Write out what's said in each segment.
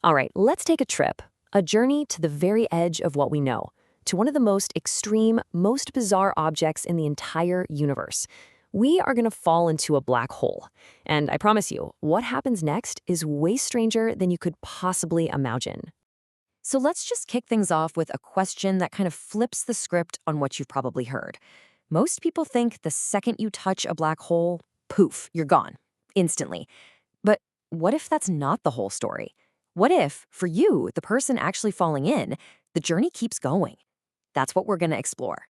All right, let's take a trip, a journey to the very edge of what we know, to one of the most extreme, most bizarre objects in the entire universe. We are going to fall into a black hole. And I promise you, what happens next is way stranger than you could possibly imagine. So let's just kick things off with a question that kind of flips the script on what you've probably heard. Most people think the second you touch a black hole, poof, you're gone, instantly. But what if that's not the whole story? What if, for you, the person actually falling in, the journey keeps going? That's what we're going to explore.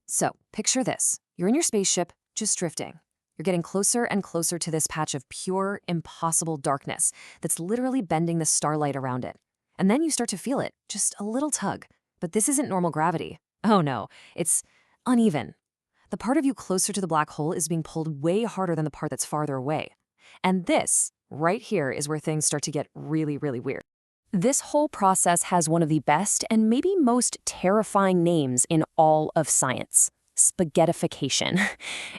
So, picture this. You're in your spaceship, just drifting. You're getting closer and closer to this patch of pure, impossible darkness that's literally bending the starlight around it. And then you start to feel it, just a little tug. But this isn't normal gravity. Oh no, it's uneven. The part of you closer to the black hole is being pulled way harder than the part that's farther away. And this, right here, is where things start to get really, really weird. This whole process has one of the best and maybe most terrifying names in all of science: spaghettification.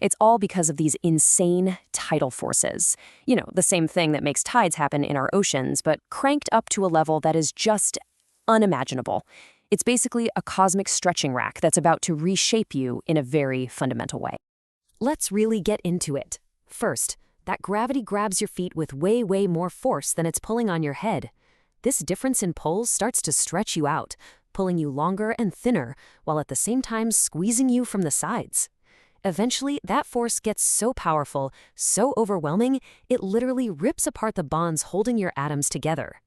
It's all because of these insane tidal forces. You know, the same thing that makes tides happen in our oceans, but cranked up to a level that is just unimaginable. It's basically a cosmic stretching rack that's about to reshape you in a very fundamental way. Let's really get into it. First, that gravity grabs your feet with way, way more force than it's pulling on your head. This difference in pulls starts to stretch you out, pulling you longer and thinner, while at the same time squeezing you from the sides. Eventually, that force gets so powerful, so overwhelming, it literally rips apart the bonds holding your atoms together.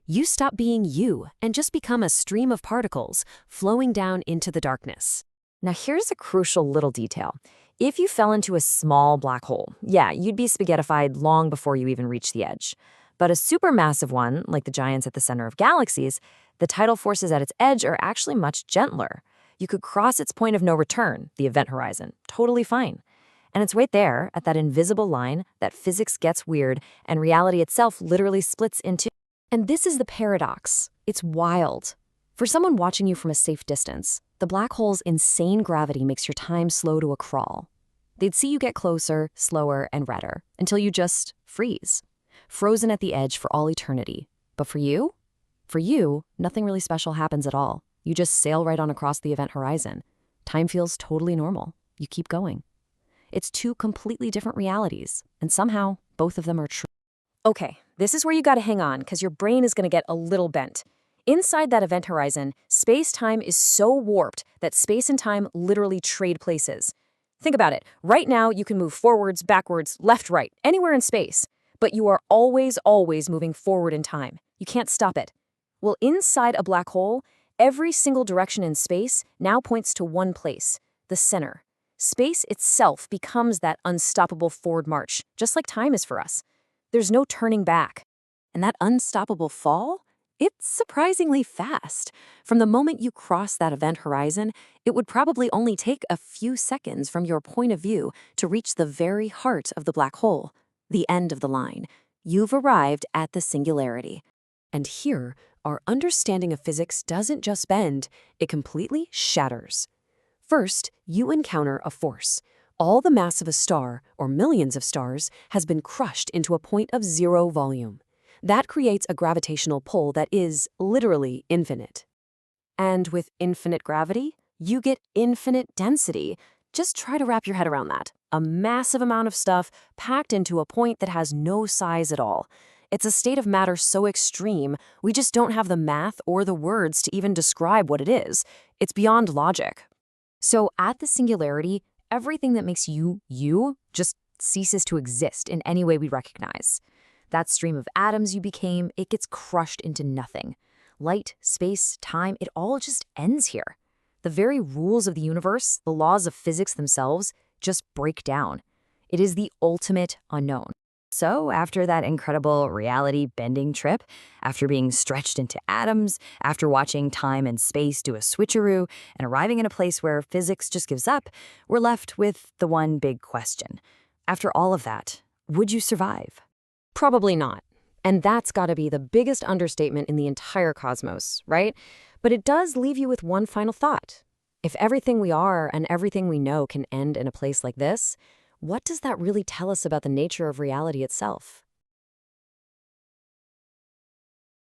You stop being you and just become a stream of particles flowing down into the darkness. Now here's a crucial little detail. If you fell into a small black hole, yeah, you'd be spaghettified long before you even reach the edge. But a supermassive one, like the giants at the center of galaxies, the tidal forces at its edge are actually much gentler. You could cross its point of no return, the event horizon, totally fine. And it's right there, at that invisible line, that physics gets weird and reality itself literally splits in two. And this is the paradox. It's wild. For someone watching you from a safe distance, the black hole's insane gravity makes your time slow to a crawl. They'd see you get closer, slower, and redder, until you just freeze. Frozen at the edge for all eternity. But for you, nothing really special happens at all. You just sail right on across the event horizon. Time feels totally normal. You keep going. It's two completely different realities, and somehow both of them are true. Okay, this is where you gotta hang on, because your brain is gonna get a little bent. Inside that event horizon, space-time is so warped that space and time literally trade places. Think about it. Right now, you can move forwards, backwards, left, right, anywhere in space. But you are always, always moving forward in time. You can't stop it. Well, inside a black hole, every single direction in space now points to one place, the center. Space itself becomes that unstoppable forward march, just like time is for us. There's no turning back. And that unstoppable fall? It's surprisingly fast. From the moment you cross that event horizon, it would probably only take a few seconds from your point of view to reach the very heart of the black hole. The end of the line. You've arrived at the singularity. And here, our understanding of physics doesn't just bend, it completely shatters. First, you encounter a force. All the mass of a star, or millions of stars, has been crushed into a point of zero volume. That creates a gravitational pull that is literally infinite. And with infinite gravity, you get infinite density. Just try to wrap your head around that. A massive amount of stuff packed into a point that has no size at all. It's a state of matter so extreme, we just don't have the math or the words to even describe what it is. It's beyond logic. So at the singularity, everything that makes you, just ceases to exist in any way we recognize. That stream of atoms you became, it gets crushed into nothing. Light, space, time, it all just ends here. The very rules of the universe, the laws of physics themselves, just break down. It is the ultimate unknown. So after that incredible reality-bending trip, after being stretched into atoms, after watching time and space do a switcheroo, and arriving in a place where physics just gives up, we're left with the one big question. After all of that, would you survive? Probably not. And that's gotta be the biggest understatement in the entire cosmos, right? But it does leave you with one final thought. If everything we are and everything we know can end in a place like this, what does that really tell us about the nature of reality itself?